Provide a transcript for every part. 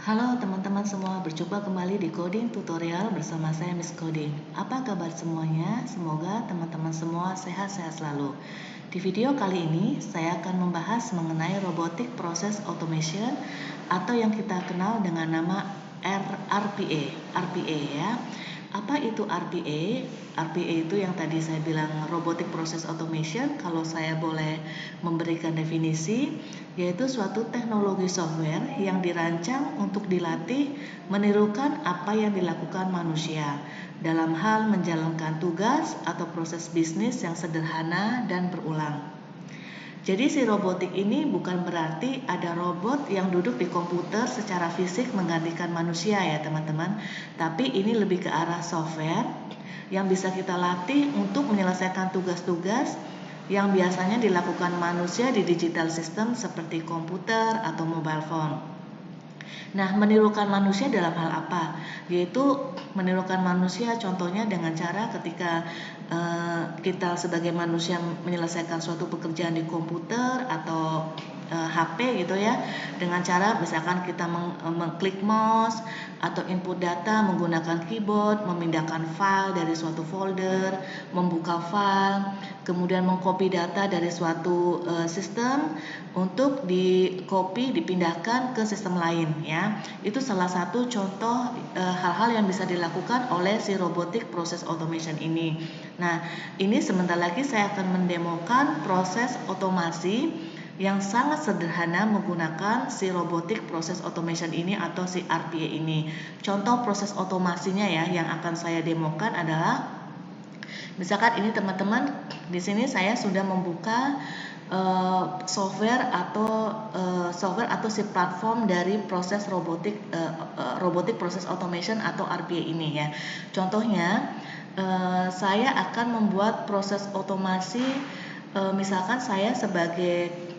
Halo teman-teman semua, berjumpa kembali di Coding Tutorial bersama saya Miss Coding. Apa kabar semuanya? Semoga teman-teman semua sehat-sehat selalu. Di video kali ini, saya akan membahas mengenai Robotic Process Automation atau yang kita kenal dengan nama RPA ya. Apa itu RPA? RPA itu yang tadi saya bilang Robotic Process Automation. Kalau saya boleh memberikan definisi, yaitu suatu teknologi software yang dirancang untuk dilatih menirukan apa yang dilakukan manusia dalam hal menjalankan tugas atau proses bisnis yang sederhana dan berulang. Jadi si robotik ini bukan berarti ada robot yang duduk di komputer secara fisik menggantikan manusia ya teman-teman. Tapi ini lebih ke arah software yang bisa kita latih untuk menyelesaikan tugas-tugas yang biasanya dilakukan manusia di digital system seperti komputer atau mobile phone. Nah, menirukan manusia dalam hal apa? Yaitu menirukan manusia contohnya dengan cara ketika kita sebagai manusia menyelesaikan suatu pekerjaan di komputer atau HP gitu ya, dengan cara misalkan kita mengklik mouse atau input data menggunakan keyboard, memindahkan file dari suatu folder, membuka file, kemudian mengcopy data dari suatu sistem untuk di-copy dipindahkan ke sistem lain ya. Itu salah satu contoh hal-hal yang bisa dilakukan oleh si robotic process automation ini. Nah, ini sebentar lagi saya akan mendemokan proses otomasi yang sangat sederhana menggunakan si robotic process automation ini atau si RPA ini. Contoh proses otomasinya ya yang akan saya demokan adalah misalkan ini teman-teman, di sini saya sudah membuka software atau si platform dari proses robotic process automation atau RPA ini ya. Contohnya saya akan membuat proses otomasi, misalkan saya sebagai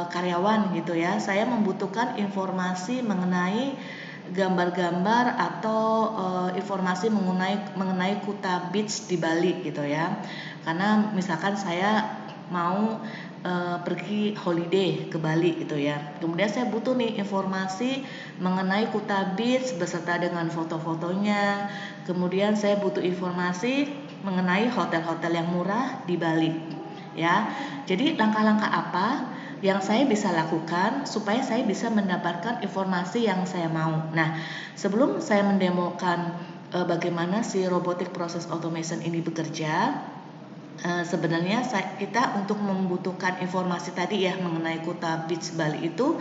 karyawan gitu ya, saya membutuhkan informasi mengenai gambar-gambar atau informasi mengenai Kuta Beach di Bali gitu ya. Karena misalkan saya mau pergi holiday ke Bali gitu ya. Kemudian saya butuh nih informasi mengenai Kuta Beach beserta dengan foto-fotonya. Kemudian saya butuh informasi mengenai hotel-hotel yang murah di Bali. Ya. Jadi langkah-langkah apa yang saya bisa lakukan supaya saya bisa mendapatkan informasi yang saya mau. Nah, sebelum saya mendemokan bagaimana si robotic process automation ini bekerja, sebenarnya kita untuk membutuhkan informasi tadi ya mengenai Kuta Beach Bali itu,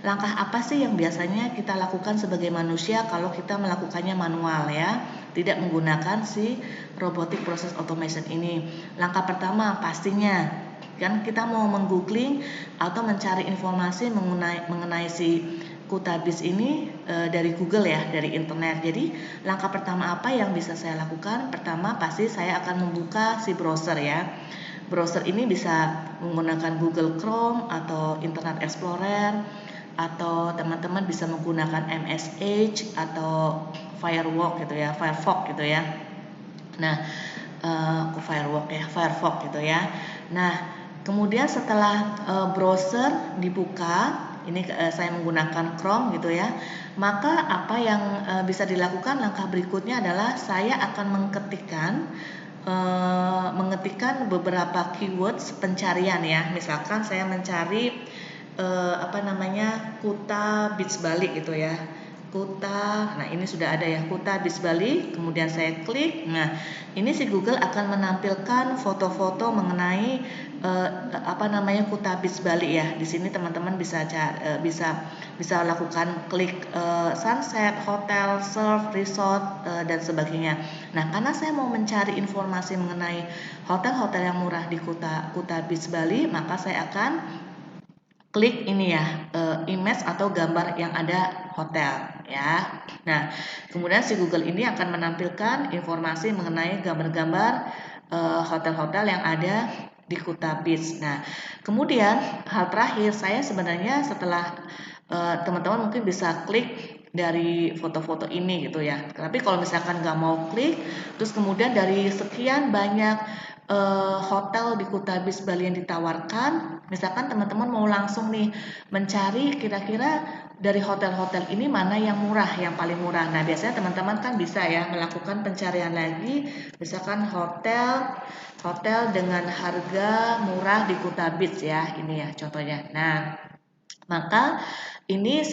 langkah apa sih yang biasanya kita lakukan sebagai manusia kalau kita melakukannya manual ya, tidak menggunakan si robotic process automation ini. Langkah pertama pastinya kan kita mau menggoogling atau mencari informasi mengenai si Kuta Beach ini dari Google ya, dari internet. Jadi langkah pertama apa yang bisa saya lakukan? Pertama pasti saya akan membuka si browser ya. Browser ini bisa menggunakan Google Chrome atau Internet Explorer, atau teman-teman bisa menggunakan MS Edge atau Firefox gitu ya. Nah, Firefox gitu ya. Nah, kemudian setelah browser dibuka, ini saya menggunakan Chrome gitu ya, maka apa yang bisa dilakukan langkah berikutnya adalah saya akan mengetikkan beberapa keywords pencarian ya. Misalkan saya mencari Kuta Beach Bali gitu ya. Kuta, nah ini sudah ada ya, Kuta Beach Bali, kemudian saya klik. Nah, ini si Google akan menampilkan foto-foto mengenai Kuta Beach Bali ya. Di sini teman-teman bisa lakukan klik sunset, hotel, surf, resort dan sebagainya. Nah, karena saya mau mencari informasi mengenai hotel-hotel yang murah di Kuta Beach Bali, maka saya akan klik ini ya, image atau gambar yang ada hotel ya. Nah, kemudian si Google ini akan menampilkan informasi mengenai gambar-gambar hotel-hotel yang ada di Kuta Beach. Nah, kemudian hal terakhir saya sebenarnya setelah teman-teman mungkin bisa klik dari foto-foto ini gitu ya. Tapi kalau misalkan nggak mau klik, terus kemudian dari sekian banyak hotel di Kuta Beach Bali yang ditawarkan, misalkan teman-teman mau langsung nih mencari kira-kira dari hotel-hotel ini mana yang murah, yang paling murah. Nah, biasanya teman-teman kan bisa ya melakukan pencarian lagi, misalkan hotel dengan harga murah di Kuta Beach ya, ini ya contohnya. Nah, maka ini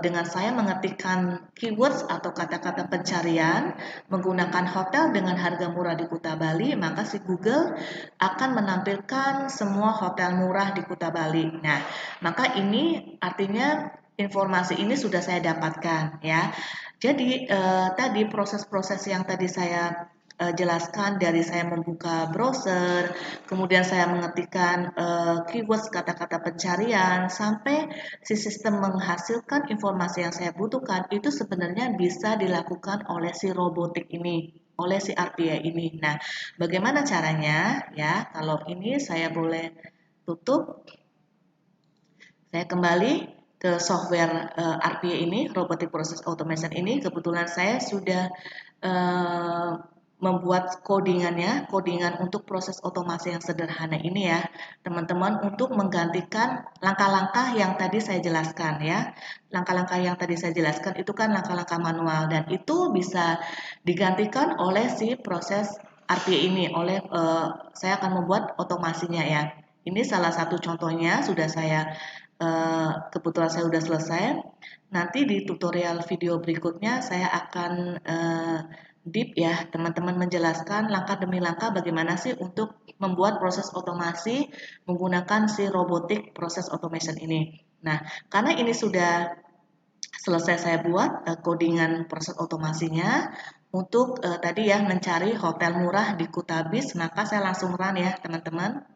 dengan saya mengetikkan keywords atau kata-kata pencarian menggunakan hotel dengan harga murah di Kuta Bali, maka si Google akan menampilkan semua hotel murah di Kuta Bali. Nah, maka ini artinya informasi ini sudah saya dapatkan ya. Jadi tadi proses-proses yang tadi saya jelaskan dari saya membuka browser, kemudian saya mengetikkan keywords kata-kata pencarian sampai si sistem menghasilkan informasi yang saya butuhkan itu sebenarnya bisa dilakukan oleh si robotik ini, oleh si RPA ini. Nah, bagaimana caranya ya? Kalau ini saya boleh tutup, saya kembali ke software RPA ini, Robotic Process Automation ini. Kebetulan saya sudah membuat codingan untuk proses otomasi yang sederhana ini ya, teman-teman, untuk menggantikan langkah-langkah yang tadi saya jelaskan ya. Langkah-langkah yang tadi saya jelaskan itu kan langkah-langkah manual dan itu bisa digantikan oleh si proses RPA ini, saya akan membuat otomasinya ya. Ini salah satu contohnya sudah saya kebetulan saya sudah selesai. Nanti di tutorial video berikutnya saya akan deep ya, teman-teman, menjelaskan langkah demi langkah bagaimana sih untuk membuat proses otomasi menggunakan si robotic process automation ini. Nah, karena ini sudah selesai saya buat codingan proses otomasinya untuk tadi ya mencari hotel murah di Kuta Beach, maka saya langsung run ya, teman-teman.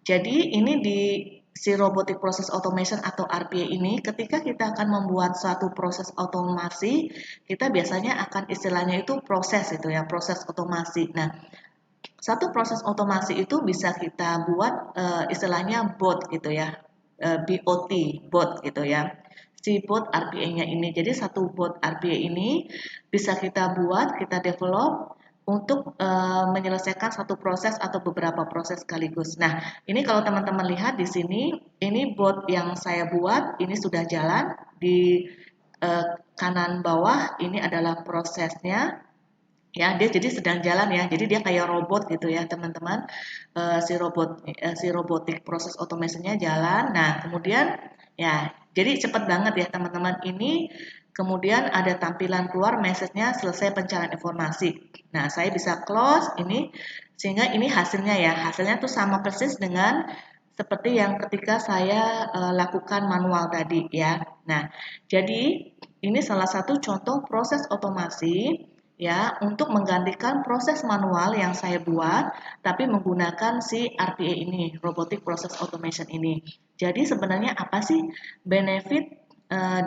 Jadi ini di si robotic process automation atau RPA ini, ketika kita akan membuat suatu proses otomasi, kita biasanya akan istilahnya itu proses itu ya, proses otomasi. Nah, satu proses otomasi itu bisa kita buat istilahnya bot gitu ya, BOT, bot gitu ya. Si bot RPA-nya ini. Jadi satu bot RPA ini bisa kita buat, kita develop untuk menyelesaikan satu proses atau beberapa proses sekaligus. Nah, ini kalau teman-teman lihat di sini, ini bot yang saya buat, ini sudah jalan di kanan bawah, ini adalah prosesnya. Ya, dia jadi sedang jalan ya. Jadi dia kayak robot gitu ya, teman-teman. Si robotik proses automationnya jalan. Nah, kemudian ya, jadi cepat banget ya, teman-teman. Ini kemudian ada tampilan keluar message-nya selesai pencarian informasi. Nah, saya bisa close ini sehingga ini hasilnya ya. Hasilnya tuh sama persis dengan seperti yang ketika saya lakukan manual tadi ya. Nah, jadi ini salah satu contoh proses otomasi ya untuk menggantikan proses manual yang saya buat tapi menggunakan si RPA ini, Robotic Process Automation ini. Jadi sebenarnya apa sih benefit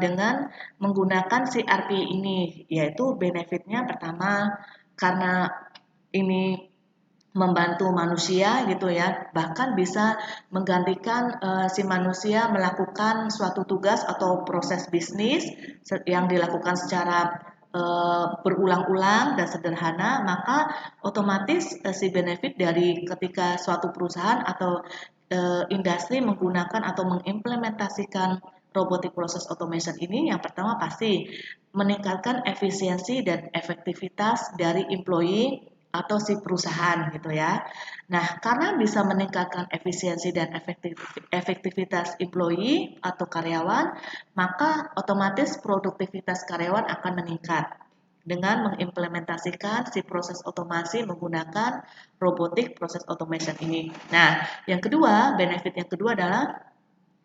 dengan menggunakan si RPA ini? Yaitu benefitnya pertama karena ini membantu manusia gitu ya, bahkan bisa menggantikan si manusia melakukan suatu tugas atau proses bisnis yang dilakukan secara berulang-ulang dan sederhana, maka otomatis si benefit dari ketika suatu perusahaan atau industri menggunakan atau mengimplementasikan robotic process automation ini, yang pertama pasti meningkatkan efisiensi dan efektivitas dari employee atau si perusahaan gitu ya. Nah, karena bisa meningkatkan efisiensi dan efektivitas employee atau karyawan, maka otomatis produktivitas karyawan akan meningkat dengan mengimplementasikan si proses otomasi menggunakan robotic process automation ini. Nah, yang kedua, benefit yang kedua adalah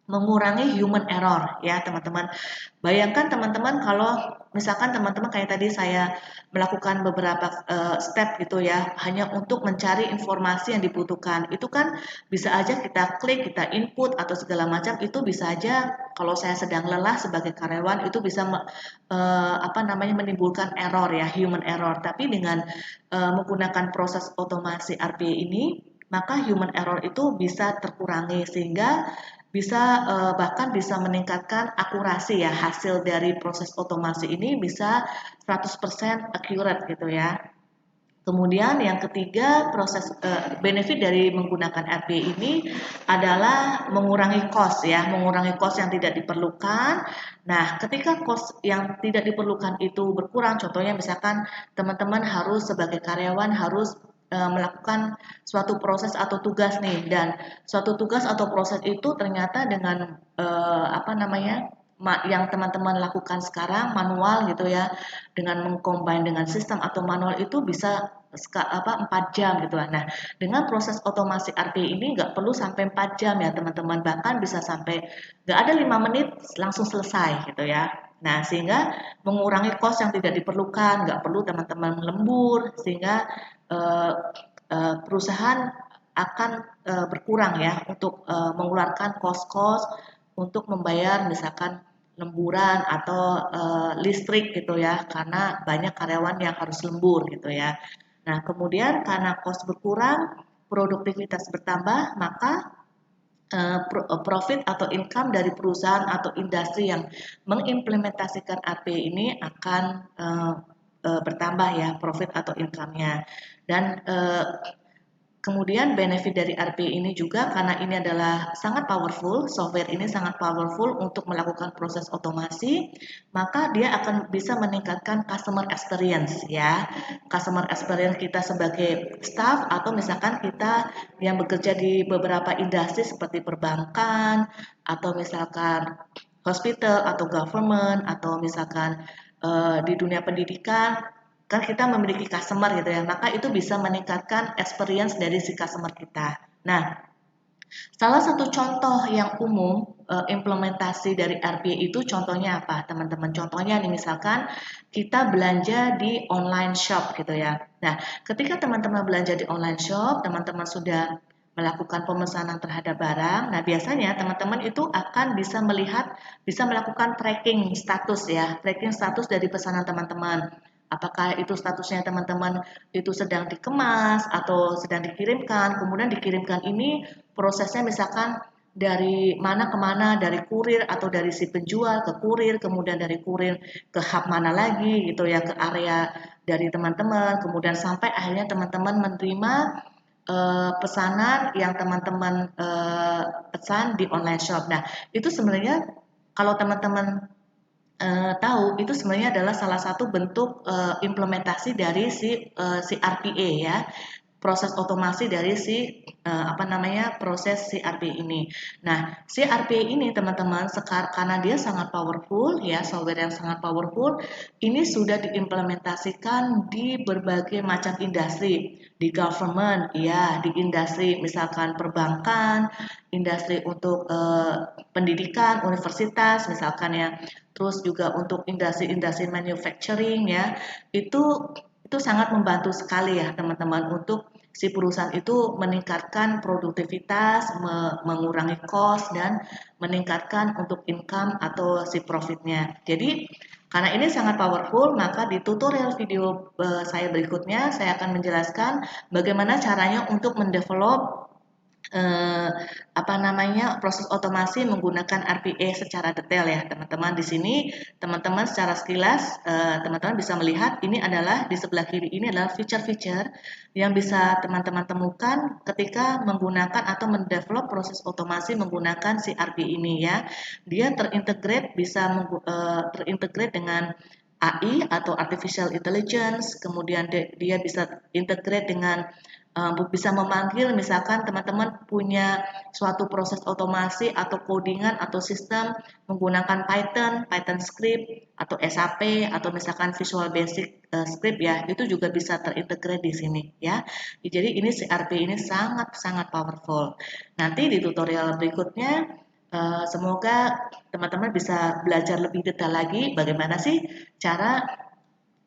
mengurangi human error ya, teman-teman. Bayangkan teman-teman kalau misalkan teman-teman kayak tadi saya melakukan beberapa step gitu ya, hanya untuk mencari informasi yang dibutuhkan. Itu kan bisa aja kita klik, kita input atau segala macam, itu bisa aja kalau saya sedang lelah sebagai karyawan itu bisa menimbulkan error ya, human error. Tapi dengan menggunakan proses otomasi RPA ini, maka human error itu bisa terkurangi sehingga bahkan bisa meningkatkan akurasi ya, hasil dari proses otomasi ini bisa 100% accurate gitu ya. Kemudian yang ketiga, benefit dari menggunakan RPA ini adalah mengurangi cost ya, mengurangi cost yang tidak diperlukan. Nah, ketika cost yang tidak diperlukan itu berkurang, contohnya misalkan teman-teman harus sebagai karyawan harus melakukan suatu proses atau tugas nih, dan suatu tugas atau proses itu ternyata dengan yang teman-teman lakukan sekarang manual gitu ya, dengan mengcombine dengan sistem atau manual itu bisa 4 jam gitu lah. Nah, dengan proses otomasi RPA ini nggak perlu sampai 4 jam ya teman-teman, bahkan bisa sampai nggak ada 5 menit langsung selesai gitu ya. Nah, sehingga mengurangi cost yang tidak diperlukan, nggak perlu teman-teman lembur, sehingga eh, perusahaan akan berkurang ya untuk mengeluarkan cost-cost untuk membayar misalkan lemburan atau listrik gitu ya, karena banyak karyawan yang harus lembur gitu ya. Nah, kemudian karena cost berkurang, produktivitas bertambah, maka profit atau income dari perusahaan atau industri yang mengimplementasikan RPA ini akan bertambah ya, profit atau income-nya. Dan kemudian benefit dari RPA ini juga karena ini adalah sangat powerful, software ini sangat powerful untuk melakukan proses otomasi, maka dia akan bisa meningkatkan customer experience ya. Customer experience kita sebagai staff atau misalkan kita yang bekerja di beberapa industri seperti perbankan atau misalkan hospital atau government atau misalkan di dunia pendidikan, kan kita memiliki customer gitu ya, maka itu bisa meningkatkan experience dari si customer kita. Nah, salah satu contoh yang umum implementasi dari RPA itu contohnya apa, teman-teman? Contohnya nih misalkan kita belanja di online shop gitu ya. Nah, ketika teman-teman belanja di online shop, teman-teman sudah melakukan pemesanan terhadap barang. Nah, biasanya teman-teman itu akan bisa bisa melakukan tracking status ya, tracking status dari pesanan teman-teman. Apakah itu statusnya teman-teman itu sedang dikemas atau sedang dikirimkan, kemudian dikirimkan ini prosesnya misalkan dari mana ke mana, dari kurir atau dari si penjual ke kurir, kemudian dari kurir ke hub mana lagi gitu ya, ke area dari teman-teman, kemudian sampai akhirnya teman-teman menerima pesanan yang teman-teman pesan di online shop. Nah, itu sebenarnya kalau teman-teman tahu itu sebenarnya adalah salah satu bentuk implementasi dari si RPA ya, proses otomasi dari proses si RPA ini. Nah, si RPA ini teman-teman sekarang karena dia sangat powerful ya, software yang sangat powerful, ini sudah diimplementasikan di berbagai macam industri, di government ya, di industri misalkan perbankan, industri untuk pendidikan, universitas misalkan ya, terus juga untuk industri-industri manufacturing ya, itu sangat membantu sekali ya teman-teman untuk si perusahaan itu meningkatkan produktivitas, mengurangi cost dan meningkatkan untuk income atau si profitnya. Jadi karena ini sangat powerful, maka di tutorial video saya berikutnya saya akan menjelaskan bagaimana caranya untuk mendevelop proses otomasi menggunakan RPA secara detail ya teman-teman. Di sini teman-teman secara sekilas teman-teman bisa melihat ini adalah di sebelah kiri ini adalah feature-feature yang bisa teman-teman temukan ketika menggunakan atau mendevelop proses otomasi menggunakan si RPA ini ya. Dia terintegrate dengan AI atau artificial intelligence, kemudian dia bisa integrate dengan bisa memanggil misalkan teman-teman punya suatu proses otomasi atau codingan atau sistem menggunakan Python script atau SAP atau misalkan Visual Basic script ya, itu juga bisa terintegrate di sini ya. Jadi ini CRP ini sangat-sangat powerful. Nanti di tutorial berikutnya semoga teman-teman bisa belajar lebih detail lagi bagaimana sih cara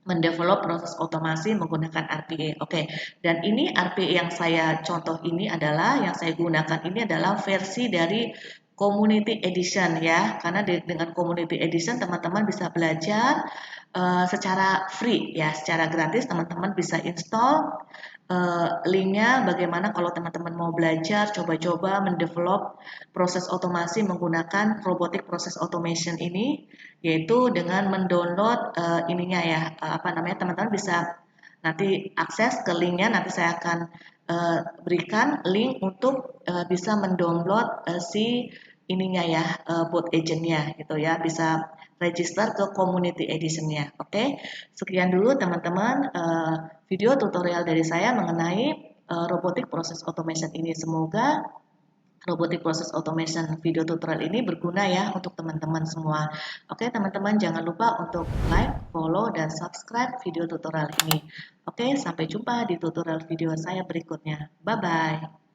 mendevelop proses otomasi menggunakan RPA. Oke, dan ini RPA yang saya contoh ini adalah yang saya gunakan ini adalah versi dari Community Edition ya, karena dengan Community Edition teman-teman bisa belajar secara free ya, secara gratis teman-teman bisa install linknya bagaimana kalau teman-teman mau belajar coba-coba mendevelop proses otomasi menggunakan robotic process automation ini, yaitu dengan mendownload ininya ya teman-teman bisa Nanti akses ke linknya, nanti saya akan berikan link untuk bisa mendownload si ininya ya, bot agentnya gitu ya, bisa register ke community editionnya. Oke, sekian dulu teman-teman video tutorial dari saya mengenai robotic process automation ini. Semoga robotic process automation video tutorial ini berguna ya untuk teman-teman semua. Oke teman-teman, jangan lupa untuk like, follow, dan subscribe video tutorial ini. Oke, sampai jumpa di tutorial video saya berikutnya. Bye-bye.